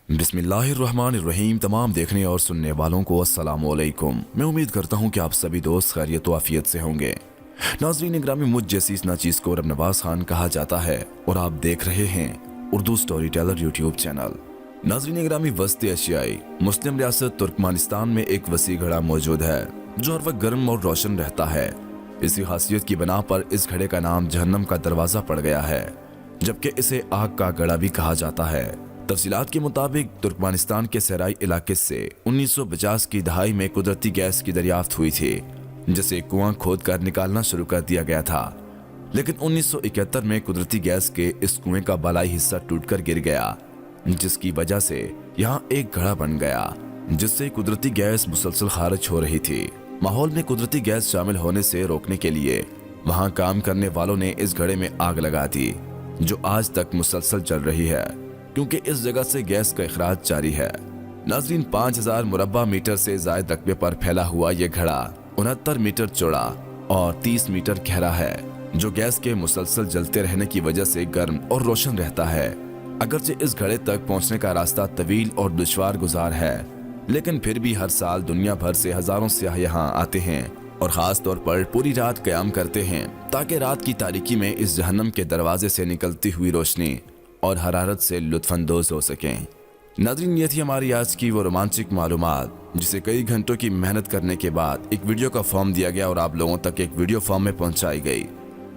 बिस्मिल्लाहिर्रहमानिर्रहीम। तमाम देखने और सुनने वालों को अस्सलाम वालेकुम। मैं उम्मीद करता हूँ कि आप सभी दोस्त खैरियत व आफियत से होंगे। नाज़रीन ग्रामी, मुझ जैसी इस नाचीज़ को रब नवाज खान कहा जाता है और आप देख रहे हैं Urdu story teller YouTube channel. नाज़रीन ग्रामी, वस्त एशियाई मुस्लिम रियासत तुर्कमानिस्तान में एक वसी घड़ा मौजूद है जो हर वक्त गर्म और रोशन रहता है। इसी खासियत की बना पर इस घड़े का नाम जहन्नम का दरवाज़ा पड़ गया है, जबकि इसे आग का घड़ा भी कहा जाता है। तफसीलात के मुताबिक तुर्कमानिस्तान के सहराई इलाके से 1950 की दहाई में कुदरती गैस की दरियाफ्त हुई थी, जिसे कुआं खोद कर निकालना शुरू कर दिया गया था। लेकिन 1971 में कुदरती गैस के इस कुएं का बालाई हिस्सा टूटकर गिर गया, जिसकी वजह से यहाँ एक घड़ा बन गया जिससे कुदरती गैस मुसलसल खारिज हो रही थी। माहौल में कुदरती गैस शामिल होने से रोकने के लिए वहाँ काम करने वालों ने इस घड़े में आग लगा दी, जो आज तक मुसलसल चल रही है क्योंकि इस जगह से गैस का इखराज जारी है। नाज़रीन, 5000 मुरब्बा मीटर से जायद रकबे पर फैला हुआ ये घड़ा 69 मीटर चौड़ा और 30 मीटर गहरा है, जो गैस के मुसलसल जलते रहने की वजह से गर्म और रोशन रहता है। अगरचे इस घड़े तक पहुंचने का रास्ता तवील और दुश्वार गुजार है, लेकिन फिर भी हर साल दुनिया भर से हजारों सियाह यहाँ आते हैं और खास तौर पर पूरी रात क़याम करते हैं ताकि रात की तारीकी में इस जहन्नम के दरवाजे से निकलती हुई रोशनी और हरारत से लुत्फानंदोज हो सकें। नाज़रीन, ये थी हमारी आज की वो रोमांचक मालूमात, जिसे कई घंटों की मेहनत करने के बाद एक वीडियो का फॉर्म दिया गया और आप लोगों तक एक वीडियो फॉर्म में पहुंचाई गई।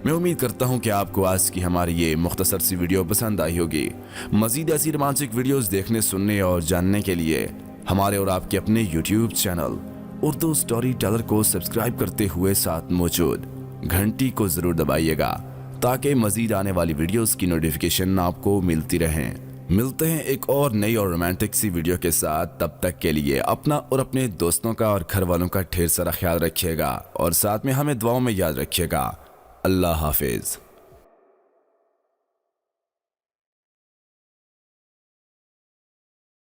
मैं उम्मीद करता हूं कि आपको आज की हमारी ये मुख्तसर सी वीडियो पसंद आई होगी। मज़ीद ऐसी रोमांचक वीडियोस देखने, सुनने और जानने के लिए हमारे और आपके अपने YouTube channel Urdu story teller को सब्सक्राइब करते हुए साथ मौजूद घंटी को ज़रूर दबाइएगा ताकि मज़ीद आने वाली वीडियोस की नोटिफिकेशन आपको मिलती रहें। मिलते हैं एक और नई और रोमांटिक सी वीडियो के साथ। तब तक के लिए अपना और अपने दोस्तों का और घर वालों का ढेर सारा ख्याल रखिएगा और साथ में हमें दुआओं में याद रखिएगा। अल्लाह हाफिज़।